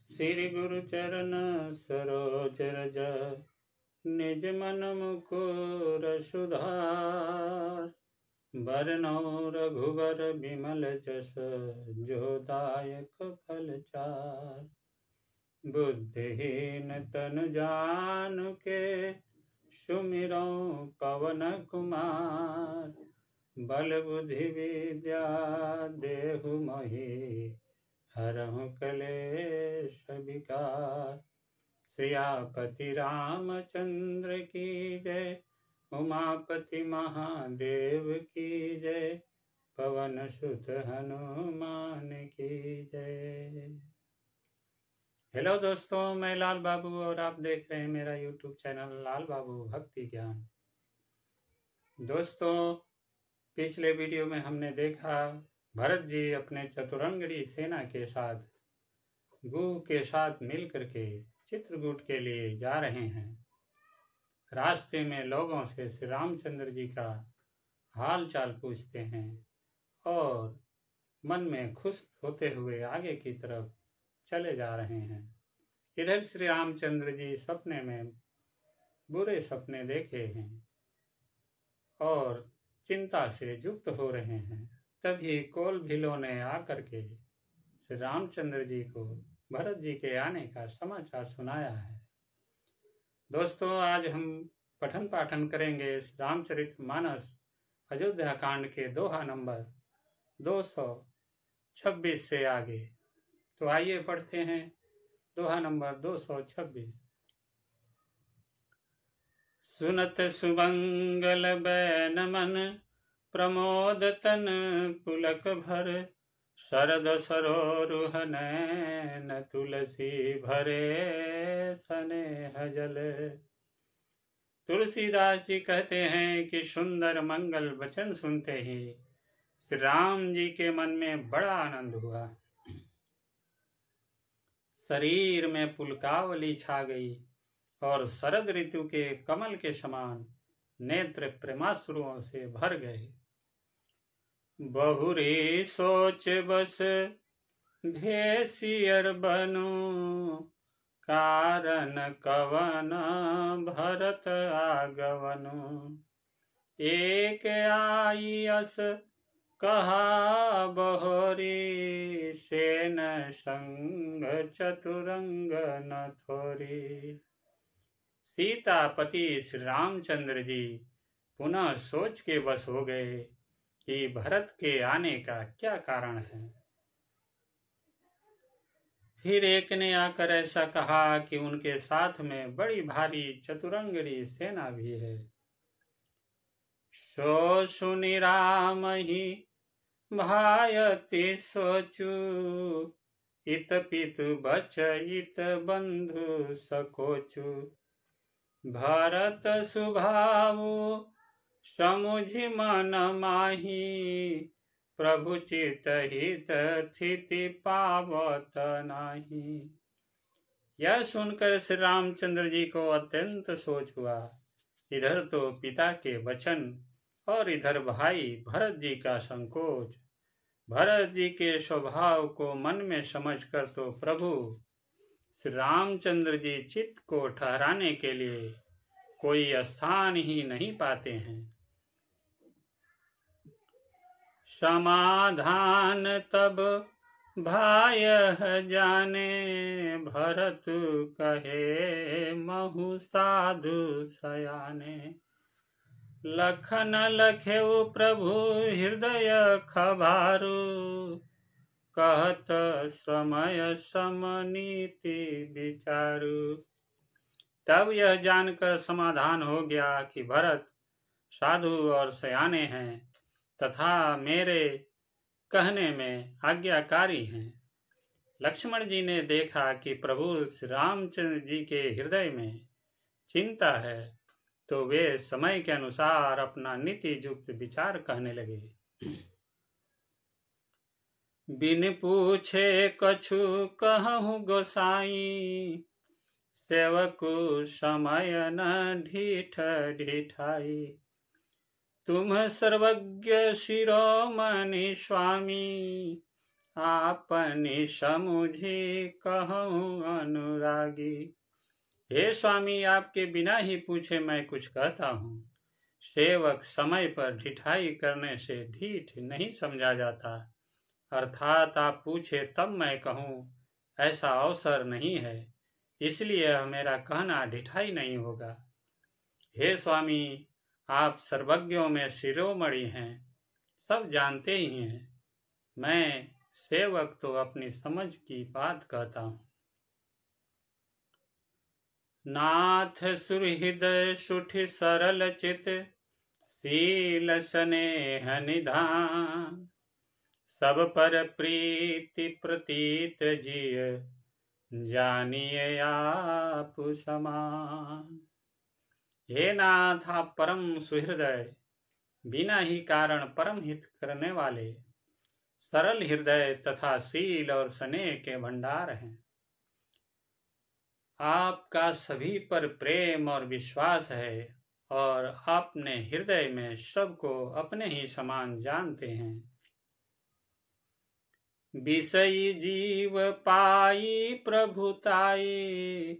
श्री गुरु चरण सरोज रज निज मन मुकुर सुधार। बरनौ रघुबर बिमल जस जो दायक फल चार। बुद्धिहीन तनु जानुके सुमिरौ पवन कुमार। बल बुद्धि विद्या देहु मोहि हरहु कलेश विकार। सियापति रामचंद्र की जय, उमापति महादेव की जय, पवन सुत हनुमान की जय। हेलो दोस्तों, मैं लाल बाबू और आप देख रहे हैं मेरा यूट्यूब चैनल लाल बाबू भक्ति ज्ञान। दोस्तों, पिछले वीडियो में हमने देखा भरत जी अपने चतुरंगड़ी सेना के साथ गुह के साथ मिलकर के चित्रकूट के लिए जा रहे हैं। रास्ते में लोगों से श्री रामचंद्र जी का हाल चाल पूछते हैं और मन में खुश होते हुए आगे की तरफ चले जा रहे हैं। इधर श्री रामचंद्र जी सपने में बुरे सपने देखे हैं और चिंता से युक्त हो रहे हैं। तभी कोल भीलों ने आकर के श्री रामचंद्र जी को भरत जी के आने का समाचार सुनाया है। दोस्तों, आज हम पठन पाठन करेंगे रामचरितमानस अयोध्या कांड के दोहा नंबर 226 से आगे। तो आइए पढ़ते हैं दोहा नंबर 226। सुनत सुमंगल बैन मन, प्रमोद तन पुलक भर। शरद सरोरुह नैन, तुलसी भरे स्नेह जल। तुलसीदास जी कहते हैं कि सुंदर मंगल वचन सुनते ही श्री राम जी के मन में बड़ा आनंद हुआ। शरीर में पुलकावली छा गई और शरद ऋतु के कमल के समान नेत्र प्रेमाश्रुओं से भर गए। बहुरी सोच बस भेसियर बनु, कारण कवन भरत आगवनु। एक आई अस कहा बहोरी, सेन संग चतुरंग न थोरी। सीतापति श्री रामचंद्र जी पुनः सोच के वश हो गए कि भरत के आने का क्या कारण है। फिर एक ने आकर ऐसा कहा कि उनके साथ में बड़ी भारी चतुरंगड़ी सेना भी है। सो सुनि राम ही भायति सोचु, इत पितु बचइत बंधु सकोचु। भरत सुभावु समुझि मन माही, प्रभु चित हित स्थिति पावत नाही। यह सुनकर श्री रामचंद्र जी को अत्यंत सोच हुआ। इधर तो पिता के वचन और इधर भाई भरत जी का संकोच। भरत जी के स्वभाव को मन में समझकर तो प्रभु श्री रामचंद्र जी चित्त को ठहराने के लिए कोई स्थान ही नहीं पाते हैं। समाधान तब भाय जाने, भरत कहे महु साधु सयाने। लखन लखेउ प्रभु हृदय खबारू, कहत समय समनीति विचारू। तब यह जानकर समाधान हो गया कि भरत साधु और सयाने हैं तथा मेरे कहने में आज्ञाकारी हैं। लक्ष्मण जी ने देखा कि प्रभु श्री रामचंद्र जी के हृदय में चिंता है, तो वे समय के अनुसार अपना नीति युक्त विचार कहने लगे। बिन पूछे कछु कहूँ गोसाई, सेवकु समय न ढीठ ढिठाई। तुम सर्वज्ञ शिरोमणि स्वामी, आपनी समुझी कहूँ अनुरागी। हे स्वामी, आपके बिना ही पूछे मैं कुछ कहता हूँ। सेवक समय पर ढिठाई करने से ढीठ नहीं समझा जाता, अर्थात आप पूछे तब मैं कहूँ, ऐसा अवसर नहीं है, इसलिए मेरा कहना ढिठाई नहीं होगा। हे स्वामी, आप सर्वज्ञों में शिरोमणि हैं, सब जानते ही हैं। मैं सेवक तो अपनी समझ की बात कहता हूँ। नाथ सुहृदय सुठि सरल चित, शील स्नेह निधान, सब पर प्रीति प्रतीत जिय, जानिए आप समान। हे नाथ, आप परम सुहृदय, बिना ही कारण परम हित करने वाले, सरल हृदय तथा शील और स्नेह के भंडार हैं। आपका सभी पर प्रेम और विश्वास है और आपने हृदय में सबको अपने ही समान जानते हैं। विषयी जीव पाई प्रभुताई,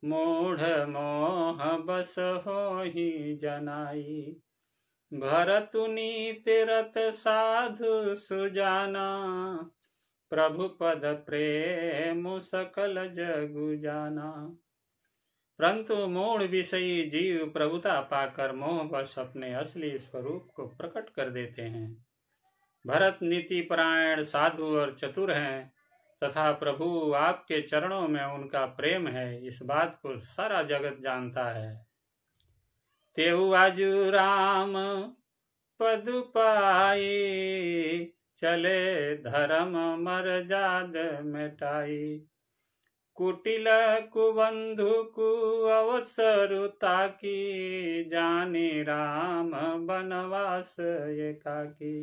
मूढ़ मोह बस होहि जनाई। भरतु नीति रत साधु सुजाना, प्रभु पद प्रेम सकल जगु जाना। परंतु मूढ़ विषयी जीव प्रभुता पाकर मोहवश अपने असली स्वरूप को प्रकट कर देते हैं। भरत नीति परायण साधु और चतुर हैं तथा प्रभु आपके चरणों में उनका प्रेम है, इस बात को सारा जगत जानता है। तेहु आजु राम पद पाई, चले धर्म मर्याद मिटाई। कुटिल कुबंधु कु अवसर ताकी, जानी राम बनवास एकाकी।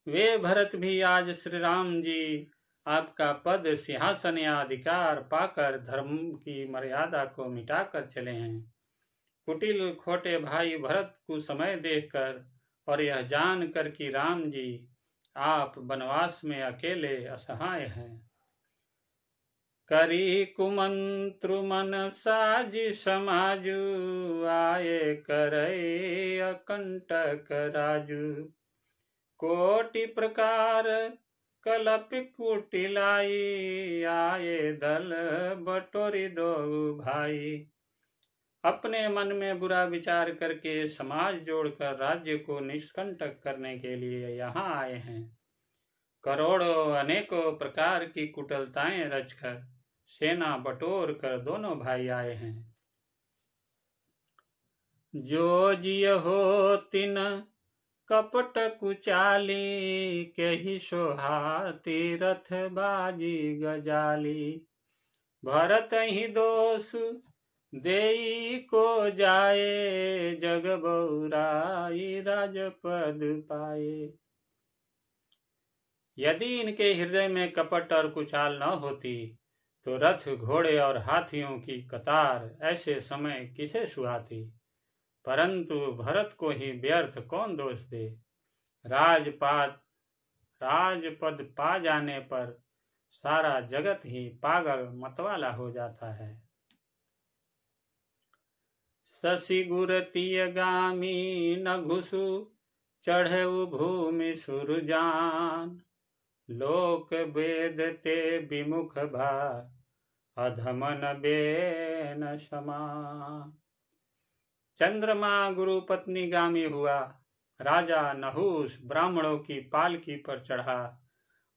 वे भरत भी आज श्री राम जी आपका पद सिंहासन या अधिकार पाकर धर्म की मर्यादा को मिटाकर चले हैं। कुटिल खोटे भाई भरत को समय देखकर और यह जानकर कि राम जी आप वनवास में अकेले असहाय हैं, करी कुमंत्रु मन साजी समाजु, आए करे अकंटक राजू। कोटि प्रकार कलप कुटिलाई, आए दल बटोरी दो भाई। अपने मन में बुरा विचार करके समाज जोड़कर राज्य को निष्कंटक करने के लिए यहाँ आए हैं। करोड़ों अनेकों प्रकार की कुटिलताएं रचकर सेना बटोर कर दोनों भाई आए हैं। जो जिय हो तिन कपट कुचाली, केहि सोहाती रथ बाजी गजाली। भरत ही दोष देई को जाए, जग बौराई राजपद पाए। यदि इनके हृदय में कपट और कुचाल न होती तो रथ घोड़े और हाथियों की कतार ऐसे समय किसे सुहाती। परंतु भरत को ही व्यर्थ कौन दोष दे। राजपद पा जाने पर सारा जगत ही पागल मतवाला हो जाता है। शशि गुरतीय गामी न घुसु, चढ़े भूमि सुरजान। लोक वेद ते विमुख भा, अधमन बेन समान। चंद्रमा गुरु पत्नी गामी हुआ, राजा नहुस ब्राह्मणों की पालकी पर चढ़ा,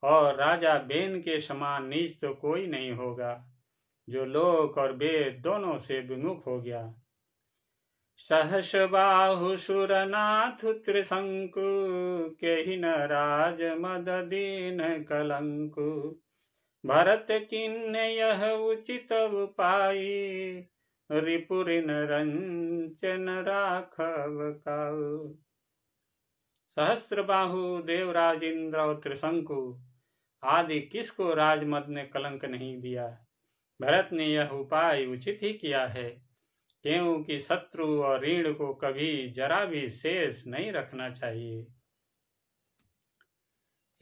और राजा बेन के समान नीच तो कोई नहीं होगा जो लोक और वेद दोनों से विमुख हो गया। सहस बाहु सुरनाथ त्रिशंकु, केहि न राज मद दीन कलंकु। भरत किन्ने यह उचित उपाई, रिपुरिन रंचन राखव काऊ। सहस्त्र बाहु देवराज इंद्र और त्रिशंकु आदि किसको राजमद ने कलंक नहीं दिया। भरत ने यह उपाय उचित ही किया है, क्योंकि शत्रु और ऋण को कभी जरा भी शेष नहीं रखना चाहिए।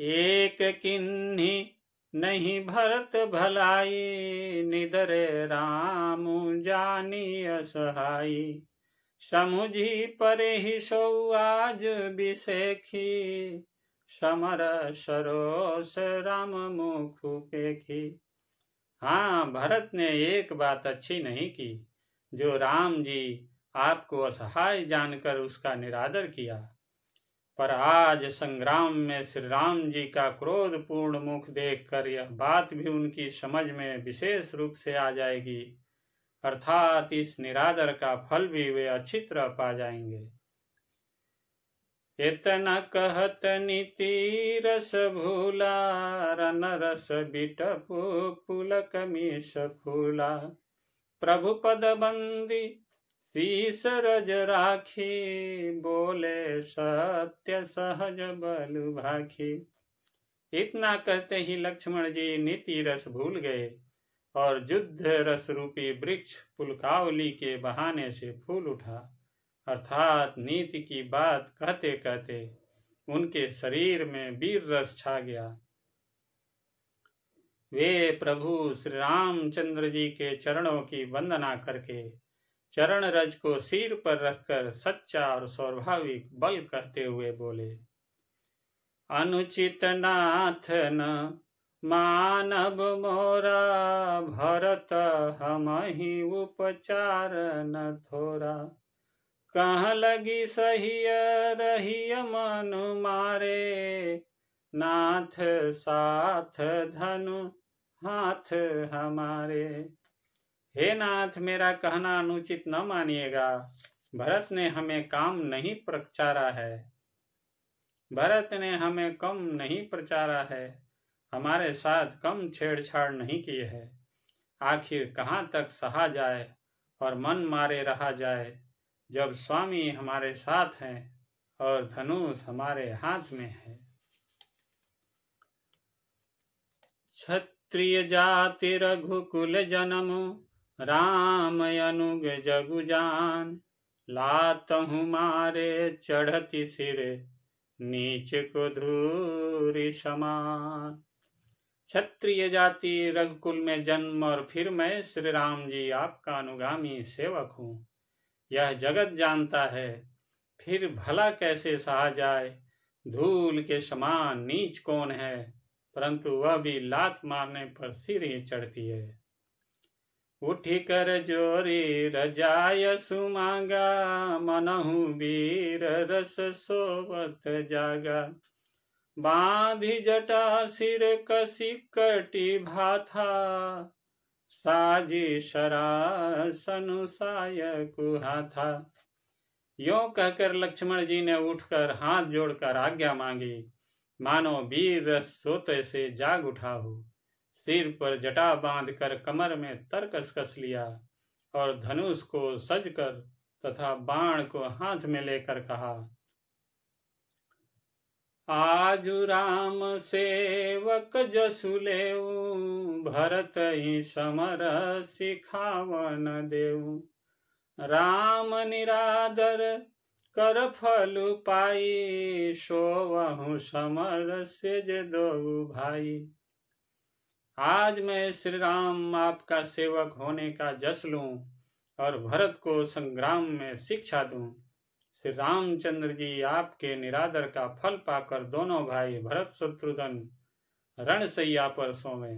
एक किन्ही नहीं भरत भलाई, निदरे राम जानी असहाई। समुझी परे ही सो आज बिसेखी, समर सरोस राम मुख पेखी। हाँ, भरत ने एक बात अच्छी नहीं की, जो राम जी आपको असहाय जानकर उसका निरादर किया। पर आज संग्राम में श्री राम जी का क्रोधपूर्ण मुख देखकर यह बात भी उनकी समझ में विशेष रूप से आ जाएगी, अर्थात इस निरादर का फल भी वे अच्छी तरह पा जाएंगे। इतना कहत नीति रस भूला, रन रस बिटपु पुलक मीस फूला। प्रभु पद बंदी शीस रज राखी, बोले सत्य सहज बल भाखी। इतना कहते ही लक्ष्मण जी नीति रस भूल गए और युद्ध रस रूपी वृक्ष पुलकावली के बहाने से फूल उठा, अर्थात नीति की बात कहते कहते उनके शरीर में वीर रस छा गया। वे प्रभु श्री रामचंद्र जी के चरणों की वंदना करके चरण रज को सिर पर रखकर सच्चा और स्वाभाविक बल कहते हुए बोले, अनुचित नाथ न मानव मोरा, भरत हम ही उपचार न थोरा। कह लगी सहिय रहिय मनु मारे, नाथ साथ धनु हाथ हमारे। हे नाथ, मेरा कहना अनुचित न मानिएगा। भरत ने हमें काम नहीं प्रचारा है, भरत ने हमें कम नहीं प्रचारा है, हमारे साथ कम छेड़छाड़ नहीं की है। आखिर कहाँ तक सहा जाए और मन मारे रहा जाए, जब स्वामी हमारे साथ हैं और धनुष हमारे हाथ में है। क्षत्रिय जाति रघुकुल जन्म, राम अनुग जगु जान। लातहु मारे चढ़ती सिर, नीच को धूरी समान। क्षत्रिय जाति रघुकुल में जन्म और फिर मैं श्री राम जी आपका अनुगामी सेवक हूँ, यह जगत जानता है। फिर भला कैसे सहा जाए, धूल के समान नीच कौन है, परंतु वह भी लात मारने पर सिर ही चढ़ती है। उठी कर जोरी रजाय सुमांगा, मनहु वीर रस सोवत जागा। बांधी जटा सिर कसी कटी भाथा, साजी शरासनु साय कुहा था। यों कहकर लक्ष्मण जी ने उठकर हाथ जोड़कर आज्ञा मांगी, मानो वीर रस सोते से जाग उठा हो। सिर पर जटा बांधकर कमर में तरकस कस लिया और धनुष को सजकर तथा बाण को हाथ में लेकर कहा, आजु राम सेवक जसु लेऊ, भरत ही समर सिखावन देऊ। राम निरादर कर फल पाई, सोवहु समर सेज दो भाई। आज मैं श्री राम आपका सेवक होने का जस लूं और भरत को संग्राम में शिक्षा दूं। श्री रामचंद्र जी आपके निरादर का फल पाकर दोनों भाई भरत शत्रुघ्न रणसैया पर सोवे।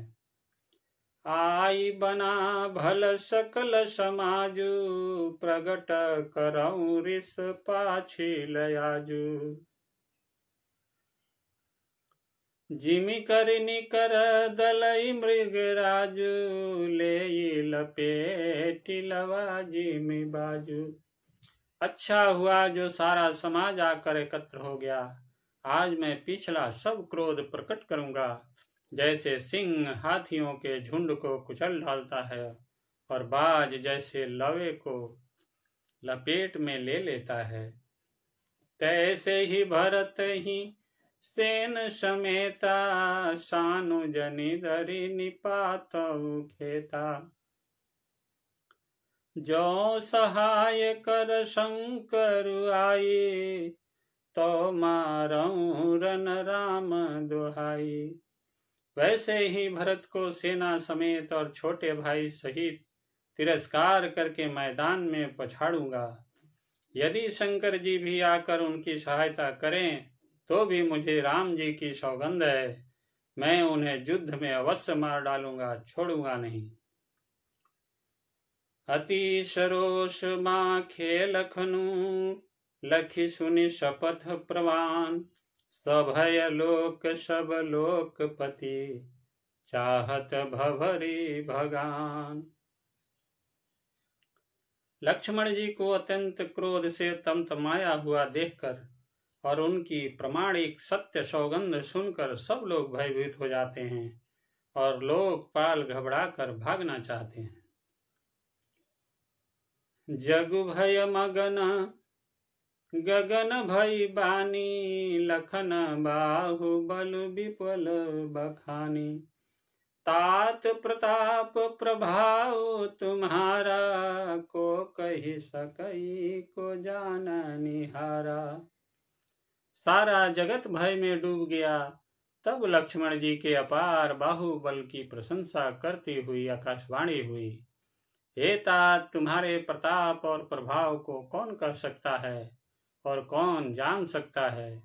आई बना भल सकल समाजु, प्रगट करऊं रिस पाछी लयाजु। जिमि करिनी कर दलई मृग राजू, ले लपेटी लवा जिमि बाजू। अच्छा हुआ जो सारा समाज आकर एकत्र हो गया। आज मैं पिछला सब क्रोध प्रकट करूंगा। जैसे सिंह हाथियों के झुंड को कुचल डालता है और बाज जैसे लवे को लपेट में ले लेता है, तैसे ही भरत ही सेन समेता, सानु जनि धरि निपातउ खेता। जो सहाय कर शंकर आई, तो मारऊं रन राम दुहाई। वैसे ही भरत को सेना समेत और छोटे भाई सहित तिरस्कार करके मैदान में पछाड़ूंगा। यदि शंकर जी भी आकर उनकी सहायता करें तो भी मुझे राम जी की सौगंध है, मैं उन्हें युद्ध में अवश्य मार डालूंगा, छोड़ूंगा नहीं। अति सरोष माखे लखनू, लखी सुनि शपथ प्रवान। सभय लोक सब लोकपति, चाहत भवरी भगान। लक्ष्मण जी को अत्यंत क्रोध से तमतमाया हुआ देखकर और उनकी प्रमाणिक सत्य सौगंध सुनकर सब लोग भयभीत हो जाते हैं और लोकपाल घबराकर भागना चाहते हैं। जगु भय मगन गगन भई बानी, लखन बाहुबल विपुल बखानी। तात प्रताप प्रभाव तुम्हारा, को कही सकई को जान निहारा। सारा जगत भय में डूब गया। तब लक्ष्मण जी के अपार बाहुबल की प्रशंसा करती हुई आकाशवाणी हुई, हे तात, तुम्हारे प्रताप और प्रभाव को कौन कह सकता है और कौन जान सकता है।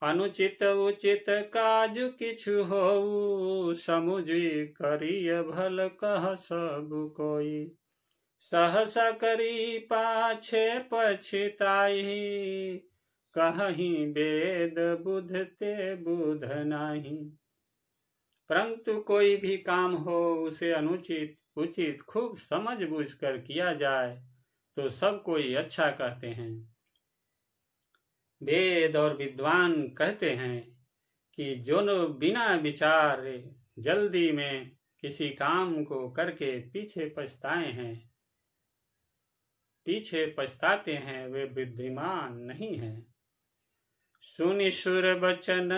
अनुचित उचित काज किछु होऊ, समुझी करिय भल कह सब कोई। सहसा करी पाछे पछिताई, कहीं वेद बुध ते बुध नाही। परंतु कोई भी काम हो उसे अनुचित उचित खूब समझ बूझ कर किया जाए तो सब कोई अच्छा कहते हैं। वेद और विद्वान कहते हैं कि जो बिना विचारे जल्दी में किसी काम को करके पीछे पछताते हैं, वे बुद्धिमान नहीं हैं। सुनि सुर बचन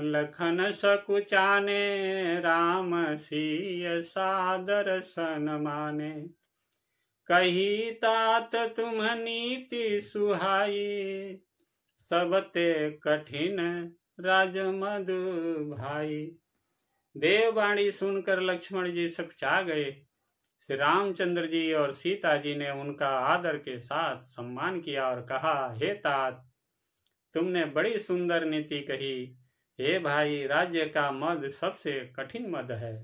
लखन सकुचाने, राम सिय सादर सन माने। कही तात तुम नीति सुहाई, सबते कठिन राजमधु भाई। देववाणी सुनकर लक्ष्मण जी सकचा गए। श्री रामचंद्र जी और सीता जी ने उनका आदर के साथ सम्मान किया और कहा, हे तात, तुमने बड़ी सुंदर नीति कही। हे भाई, राज्य का मद सबसे कठिन मद है।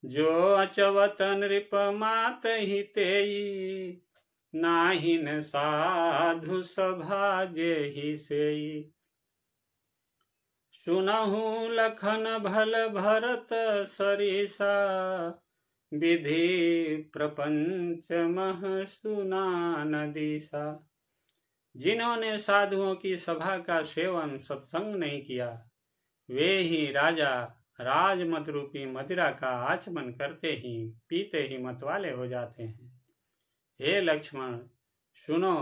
जो अचवत नृप मात ही तेई, नाहिन साधु सभा जेहि सेई। सुनहु लखन भल भरत सरिसा, विधि प्रपंच मह सुनान दिशा। जिन्होंने साधुओं की सभा का सेवन सत्संग नहीं किया, वे ही राजा राजमत रूपी मदिरा का आचमन करते ही पीते ही मतवाले हो जाते हैं। हे लक्ष्मण, सुनो,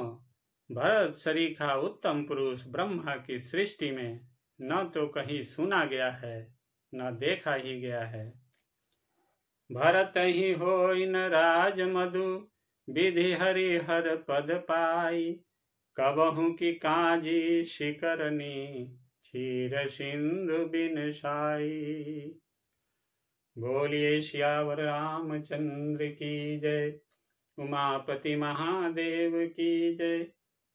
भरत सरीखा उत्तम पुरुष ब्रह्मा की सृष्टि में न तो कहीं सुना गया है न देखा ही गया है। भरत ही होई न राज मधु, विधि हरिहर पद पाई। कबहु की काजी शिकरनी, क्षीर सिंधु बिन साई। बोलिए सियावर रामचंद्र की जय, उमापति महादेव की जय,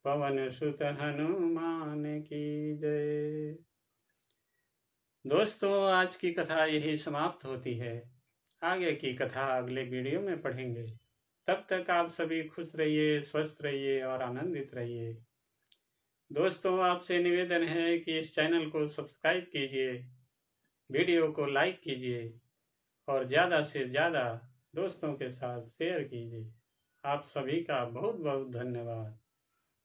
पवन सुत हनुमान की जय। दोस्तों, आज की कथा यही समाप्त होती है। आगे की कथा अगले वीडियो में पढ़ेंगे। तब तक आप सभी खुश रहिए, स्वस्थ रहिए और आनंदित रहिए। दोस्तों, आपसे निवेदन है कि इस चैनल को सब्सक्राइब कीजिए, वीडियो को लाइक कीजिए और ज़्यादा से ज़्यादा दोस्तों के साथ शेयर कीजिए। आप सभी का बहुत बहुत धन्यवाद।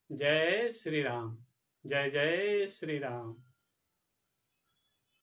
जय श्री राम। जय जय श्री राम।